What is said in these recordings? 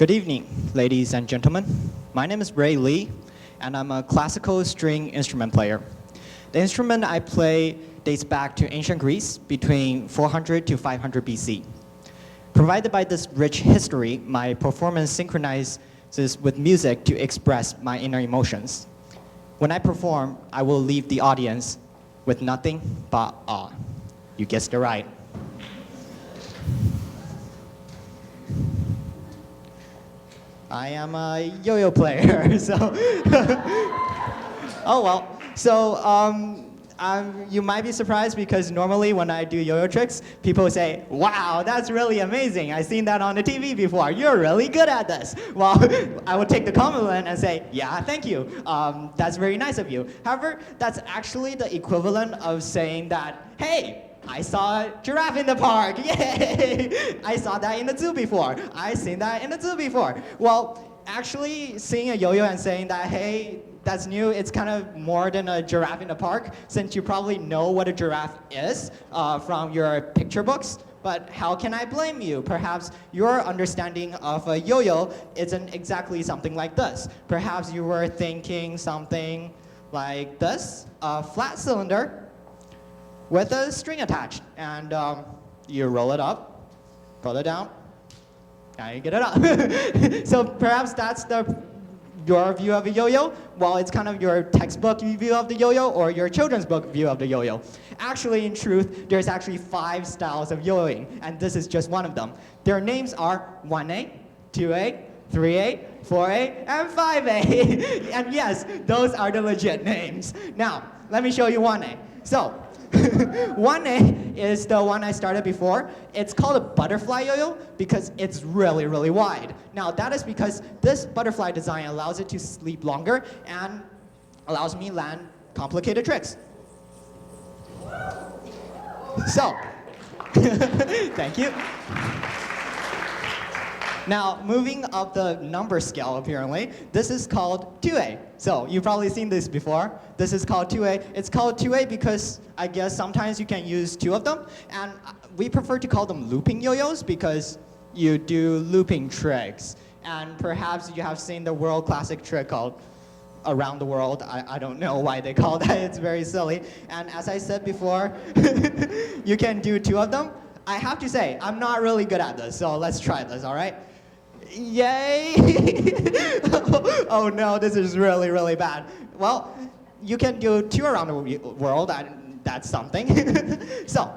Good evening, ladies and gentlemen. My name is Ray Lee, and I'm a classical string instrument player. The instrument I play dates back to ancient Greece between 400 to 500 BC. Provided by this rich history, my performance synchronizes with music to express my inner emotions. When I perform, I will leave the audience with nothing but awe. You guessed it right. I am a yo-yo player, so. Oh well. So you might be surprised because normally when I do yo-yo tricks, people say, "Wow, that's really amazing. I've seen that on the TV before. You're really good at this." Well, I would take the compliment and say, "Yeah, thank you. That's very nice of you." However, that's actually the equivalent of saying that, "Hey, I saw a giraffe in the park. Yay! I saw that in the zoo before. I've seen that in the zoo before." Well, actually, seeing a yo-yo and saying that, "Hey, that's new," it's kind of more than a giraffe in the park, since you probably know what a giraffe is from your picture books. But how can I blame you? Perhaps your understanding of a yo-yo isn't exactly something like this. Perhaps you were thinking something like this, a flat cylinder with a string attached, and you roll it up, pull it down, and you get it up. So perhaps that's your view of a yo-yo. Well, it's kind of your textbook view of the yo-yo or your children's book view of the yo-yo. Actually, in truth, there's actually 5 styles of yo-yoing, and this is just one of them. Their names are 1A, 2A, 3A, 4A, and 5A. And yes, those are the legit names. Now, let me show you 1A. So, 1A is the one I started before. It's called a butterfly yo-yo because it's really, really wide. Now that is because this butterfly design allows it to sleep longer and allows me land complicated tricks. So, thank you. Now, moving up the number scale, apparently, this is called 2A. So, you've probably seen this before. This is called 2A. It's called 2A because I guess sometimes you can use 2 of them. And we prefer to call them looping yo-yos because you do looping tricks. And perhaps you have seen the world classic trick called Around the World. I don't know why they call that. It's very silly. And as I said before, you can do 2 of them. I have to say, I'm not really good at this, so let's try this, all right? Yay! Oh no, this is really, really bad. Well, you can do 2 around the world, and that's something. So,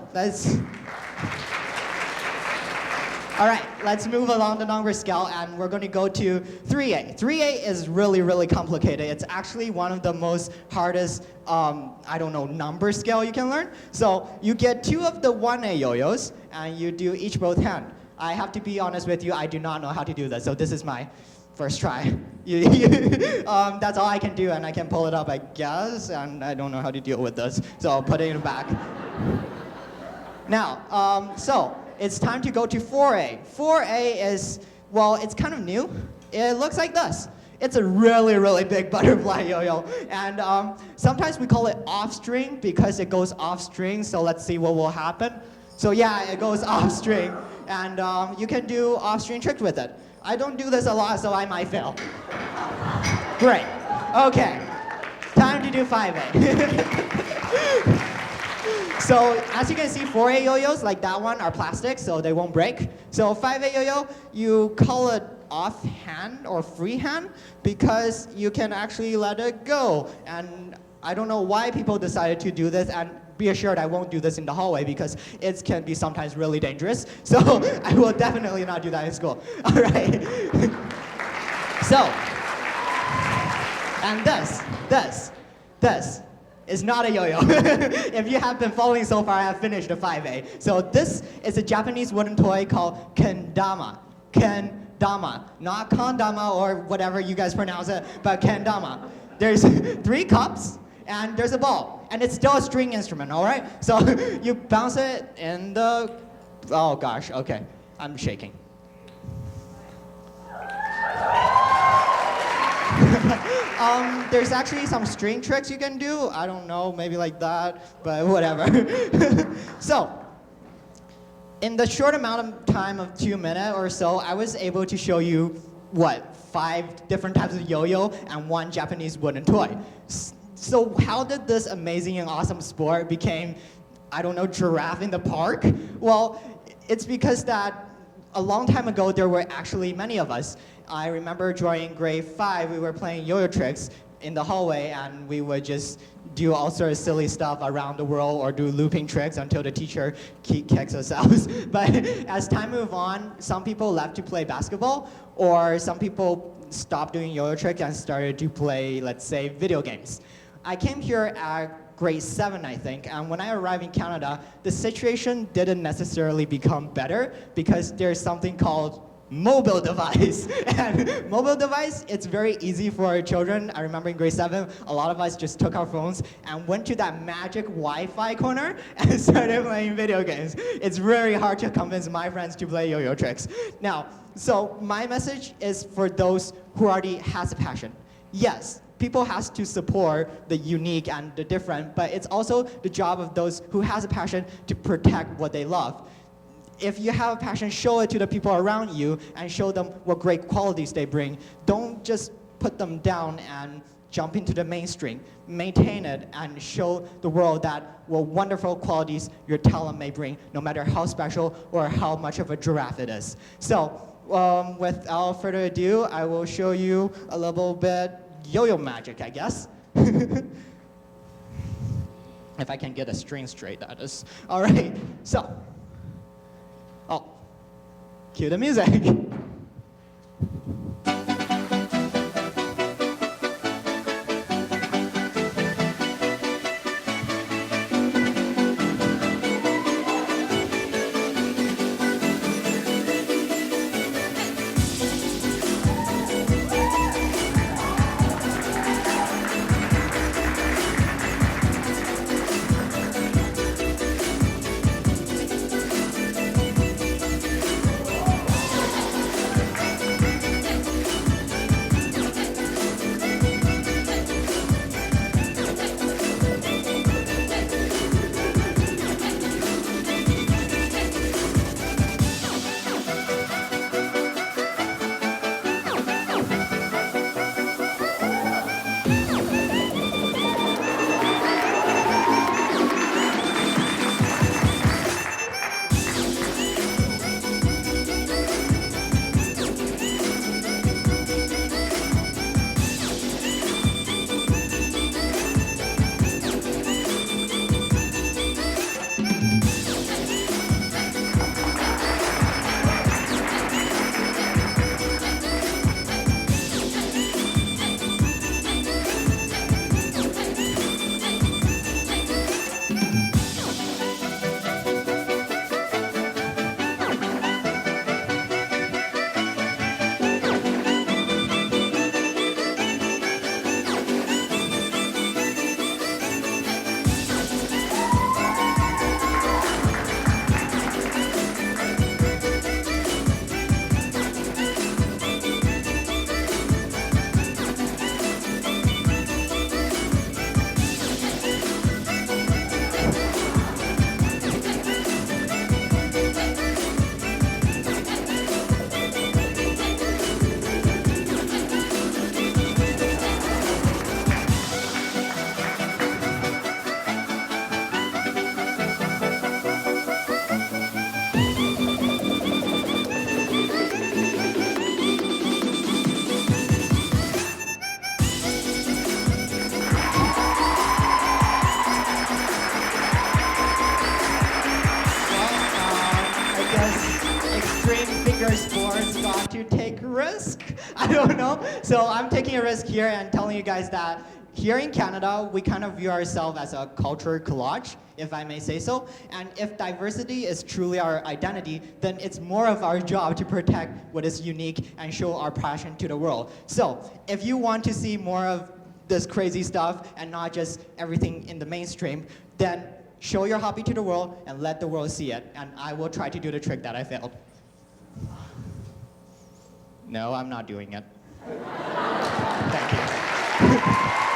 all right, let's move along the number scale, and we're going to go to 3A. 3A is really, really complicated. It's actually one of the most hardest, number scale you can learn. So you get 2 of the 1A yo-yos, and you do each both hand. I have to be honest with you, I do not know how to do this, so this is my first try. That's all I can do, and I can pull it up, I guess, and I don't know how to deal with this, so I'll put it in the back. Now, so it's time to go to 4A. 4A is, well, it's kind of new. It looks like this. It's a really, really big butterfly yo-yo. And sometimes we call it off string because it goes off string, so let's see what will happen. So yeah, it goes off string. And you can do off string tricks with it. I don't do this a lot, so I might fail. Great. Okay. Time to do 5A. So as you can see, 4A yo-yos like that one are plastic, so they won't break. So 5A yo-yo, you call it offhand or freehand because you can actually let it go. And I don't know why people decided to do this, and be assured I won't do this in the hallway because it can be sometimes really dangerous. So I will definitely not do that in school. All right. So, and this is not a yo-yo. If you have been following so far, I have finished the 5A. So this is a Japanese wooden toy called kendama. Kendama, not kondama or whatever you guys pronounce it, but kendama. There's 3 cups and there's a ball, and it's still a string instrument, all right? So you bounce it in the, oh gosh, okay, I'm shaking. There's actually some string tricks you can do. I don't know, maybe like that, but whatever. So, in the short amount of time of 2 minutes or so, I was able to show you what, 5 different types of yo-yo and 1 Japanese wooden toy. So how did this amazing and awesome sport became, I don't know, giraffe in the park? Well, it's because that a long time ago, there were actually many of us. I remember during grade 5, we were playing yo-yo tricks in the hallway, and we would just do all sorts of silly stuff around the world or do looping tricks until the teacher kicks us out. But as time moved on, some people left to play basketball, or some people stopped doing yo-yo tricks and started to play, let's say, video games. I came here at grade 7, I think, and when I arrived in Canada, the situation didn't necessarily become better because there's something called mobile device. And mobile device, it's very easy for children. I remember in grade 7, a lot of us just took our phones and went to that magic Wi-Fi corner and started playing video games. It's very hard to convince my friends to play yo-yo tricks. Now, so my message is for those who already has a passion. Yes, people has to support the unique and the different, but it's also the job of those who has a passion to protect what they love. If you have a passion, show it to the people around you and show them what great qualities they bring. Don't just put them down and jump into the mainstream. Maintain it and show the world that what wonderful qualities your talent may bring, no matter how special or how much of a giraffe it is. So without further ado, I will show you a little bit yo-yo magic, I guess. If I can get a string straight, that is. All right, so. Oh, cue the music. Sports got to take risk. I don't know. So I'm taking a risk here and telling you guys that here in Canada, we kind of view ourselves as a culture collage, if I may say so. And if diversity is truly our identity, then it's more of our job to protect what is unique and show our passion to the world. So if you want to see more of this crazy stuff and not just everything in the mainstream, then show your hobby to the world and let the world see it. And I will try to do the trick that I failed. No, I'm not doing it. Thank you.